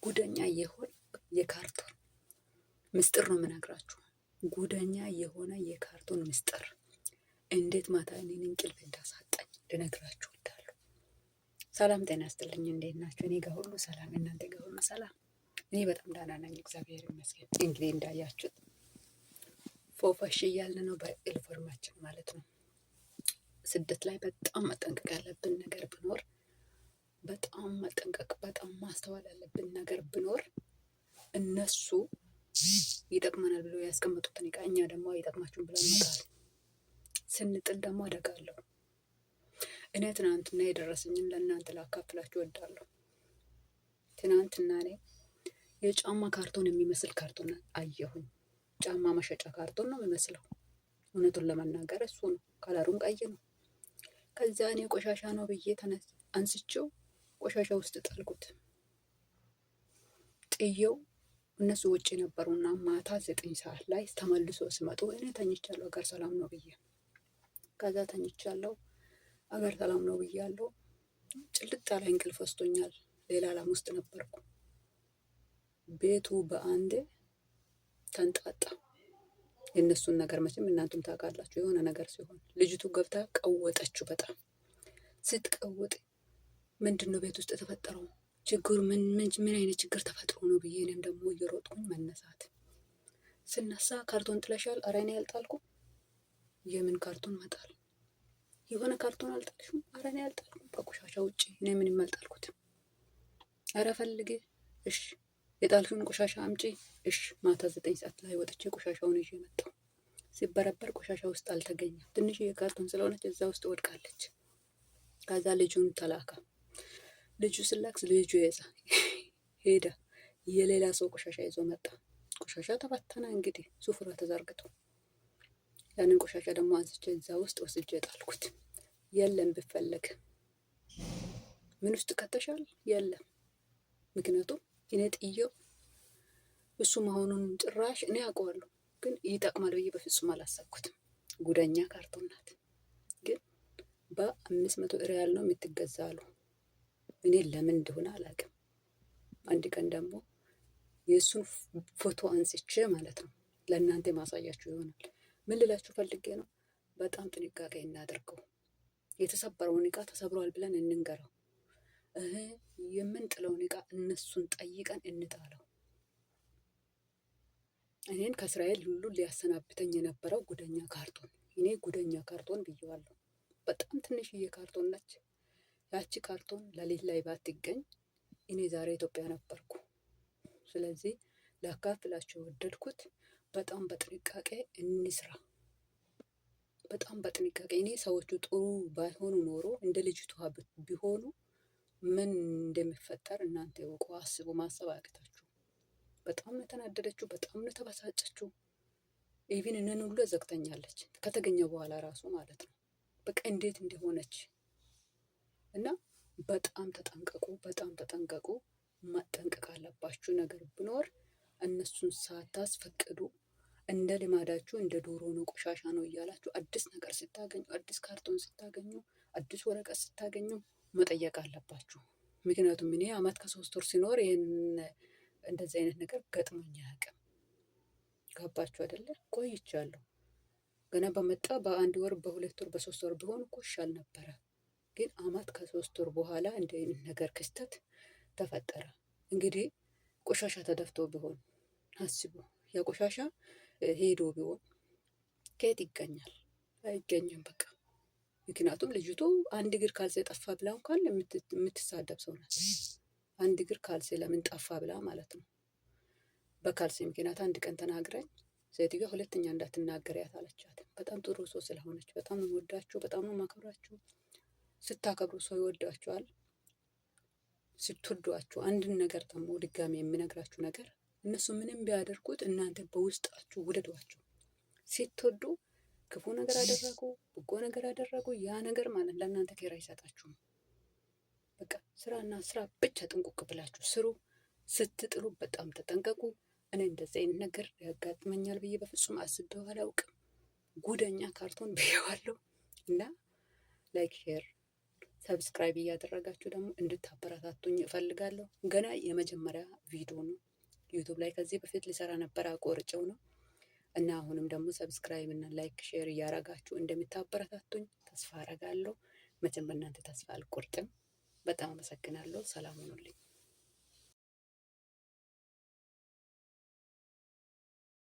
ጉደኛ የሆነ የካርቶን ምስጢር ነው የምነግራችሁ። ጉደኛ የሆነ የካርቶን ምስጢር እንዴት ማታ እኔን እንቅልፍ እንዳሳጣኝ ልነግራችሁ እወዳለሁ። ሰላም ጤና ይስጥልኝ። እንዴት ናችሁ? እኔ ጋር ሁሉ ሰላም፣ እናንተ ጋር ሁሉ ሰላም? እኔ በጣም ደህና ነኝ፣ እግዚአብሔር ይመስገን። እንግዲህ እንዳያችሁት ፎፈሽ እያልን ነው በኢንፎርማችን ማለት ነው። ስደት ላይ በጣም መጠንቀቅ ያለብን ነገር ቢኖር በጣም መጠንቀቅ በጣም ማስተዋል ያለብን ነገር ቢኖር እነሱ ይጠቅመናል ብሎ ያስቀመጡትን እቃ እኛ ደግሞ አይጠቅማችሁም ብለን እንመጣለን። ስንጥል ደግሞ አደጋ አለው። እኔ ትናንትና የደረሰኝን ለእናንተ ላካፍላችሁ እወዳለሁ። ትናንትና እኔ የጫማ ካርቶን የሚመስል ካርቶን አየሁኝ። ጫማ መሸጫ ካርቶን ነው የሚመስለው። እውነቱን ለመናገር እሱ ነው። ከለሩም ቀይ ነው። ከዛ እኔ ቆሻሻ ነው ብዬ አንስቼው ቆሻሻ ውስጥ ጣልኩት። ጥየው እነሱ ውጭ ነበሩና ማታ 9 ሰዓት ላይ ተመልሶ ሲመጡ እኔ ተኝቻለሁ፣ አገር ሰላም ነው ብዬ። ከዛ ተኝቻለሁ፣ አገር ሰላም ነው ብያለሁ። ጭልጥ ያለ እንቅልፍ ወስዶኛል። ሌላ ዓለም ውስጥ ነበርኩ። ቤቱ በአንድ ተንጣጣ። የእነሱን ነገር መቼም እናንተም ታውቃላችሁ። የሆነ ነገር ሲሆን ልጅቱ ገብታ ቀወጠችው። በጣም ስትቀውጥ ምንድን ነው ቤት ውስጥ የተፈጠረው ችግሩ? ምን አይነት ችግር ተፈጥሮ ነው ብዬ እኔም ደግሞ እየሮጥኩኝ መነሳት ስነሳ ካርቶን ጥለሻል? ኧረ እኔ አልጣልኩም። የምን ካርቶን መጣል? የሆነ ካርቶን አልጣልሽም? ኧረ እኔ አልጣልኩም። በቆሻሻ ውጭ እኔ ምንም አልጣልኩትም። ኧረ ፈልጌ እሺ፣ የጣልሽውን ቆሻሻ አምጪ እሺ። ማታ 9 ሰዓት ላይ ወጥቼ ቆሻሻውን ይዤ መጣሁ። ሲበረበር ቆሻሻ ውስጥ አልተገኘም። ትንሽ የካርቶን ስለሆነች እዛ ውስጥ ወድቃለች። ከዛ ልጁን ተላካ። ልጁ ስላክ ልጁ ሄደ። የሌላ ሰው ቆሻሻ ይዞ መጣ። ቆሻሻ ተበተነ። እንግዲህ ሱፍራ ተዘርግቶ ያንን ቆሻሻ ደግሞ አንስቼ እዛ ውስጥ ወስጄ ጣልኩት። የለም ብፈለግ ምን ውስጥ ከተሻል የለም። ምክንያቱም እኔ ጥየው እሱ መሆኑን ጭራሽ እኔ አውቀዋለሁ፣ ግን ይጠቅማል ብዬ በፍጹም አላሰብኩትም። ጉደኛ ካርቶን ናት። ግን በ500 ሪያል ነው የምትገዛ አሉ። እኔ ለምን እንደሆነ አላውቅም። አንድ ቀን ደግሞ የእሱን ፎቶ አንስቼ ማለት ነው ለእናንተ ማሳያችሁ ይሆናል። ምን ልላችሁ ፈልጌ ነው፣ በጣም ጥንቃቄ እናደርገው። የተሰበረውን እቃ ተሰብሯል ብለን እንንገረው። የምንጥለውን እቃ እነሱን ጠይቀን እንጣለው። እኔን ከእስራኤል ሁሉ ሊያሰናብተኝ የነበረው ጉደኛ ካርቶን፣ እኔ ጉደኛ ካርቶን ብየዋለሁ። በጣም ትንሽዬ ካርቶን ነች። ያቺ ካርቶን ለሊት ላይ ባትገኝ እኔ ዛሬ ኢትዮጵያ ነበርኩ። ስለዚህ ላካፍላችሁ ወደድኩት። በጣም በጥንቃቄ እንስራ። በጣም በጥንቃቄ። እኔ ሰዎቹ ጥሩ ባይሆኑ ኖሮ እንደ ልጅቷ ቢሆኑ ምን እንደሚፈጠር እናንተ እወቁ። አስቡ። ማሰብ አያቅታችሁ። በጣም ነው የተናደደችው። በጣም ነው የተበሳጨችው። ኢቪን እነን ሁሉ ዘግተኛለች ከተገኘ በኋላ ራሱ ማለት ነው። በቃ እንዴት እንደሆነች እና በጣም ተጠንቀቁ። በጣም ተጠንቀቁ። መጠንቀቅ አለባችሁ። ነገር ቢኖር እነሱን ሳታስፈቅዱ እንደ ልማዳችሁ እንደ ዶሮ ነው ቆሻሻ ነው እያላችሁ አዲስ ነገር ስታገኙ፣ አዲስ ካርቶን ስታገኙ፣ አዲስ ወረቀት ስታገኙ መጠየቅ አለባችሁ። ምክንያቱም እኔ አመት ከ3 ወር ሲኖር ይህን እንደዚህ አይነት ነገር ገጥሞኝ አያውቅም። ገባችሁ አይደለ? ቆይቻለሁ። ገና በመጣ በ1 ወር በ2 ወር በ3 ወር ቢሆን እኮ ይሻል ነበረ። ግን አመት ከ3 ወር በኋላ እንደ አይነት ነገር ክስተት ተፈጠረ። እንግዲህ ቆሻሻ ተደፍቶ ቢሆን አስቡ። ያ ቆሻሻ ሄዶ ቢሆን ከየት ይገኛል? አይገኝም። በቃ ምክንያቱም ልጅቱ አንድ እግር ካልሴ ጠፋ ብላ እንኳን የምትሳደብ ሰው ናት። አንድ እግር ካልሴ ለምን ጠፋ ብላ ማለት ነው። በካልሴ ምክንያት አንድ ቀን ተናግራኝ ሴትዮዋ ሁለተኛ እንዳትናገሪያት አለቻት። በጣም ጥሩ ሰው ስለሆነች በጣም ነው የምወዳችሁ፣ በጣም ነው የማከብራችሁ። ስታከብሩ ሰው ይወዳችኋል። ስትወዷችሁ አንድን ነገር ደግሞ ድጋሚ የሚነግራችሁ ነገር እነሱ ምንም ቢያደርጉት እናንተ በውስጣችሁ ውደዷቸው። ስትወዱ ክፉ ነገር አደረጉ በጎ ነገር አደረጉ፣ ያ ነገር ማለት ለእናንተ ኬራ አይሰጣችሁም። በቃ ስራና ስራ ብቻ ጥንቁቅ ብላችሁ ስሩ። ስትጥሉ በጣም ተጠንቀቁ። እኔ እንደዚህ አይነት ነገር ያጋጥመኛል ብዬ በፍጹም አስቤው አላውቅም። ጉደኛ ካርቶን ብዬዋለሁ። እና ላይክ ሼር ሰብስክራይብ እያደረጋችሁ ደግሞ እንድታበረታቱኝ እፈልጋለሁ። ገና የመጀመሪያ ቪዲዮ ነው ዩቱብ ላይ ከዚህ በፊት ሊሰራ ነበር አቆርጨው ነው እና አሁንም ደግሞ ሰብስክራይብ እና ላይክ ሼር እያረጋችሁ እንደምታበረታቱኝ ተስፋ አረጋለሁ። መቼም በእናንተ ተስፋ አልቆርጥም። በጣም አመሰግናለሁ። ሰላም ሁኑልኝ።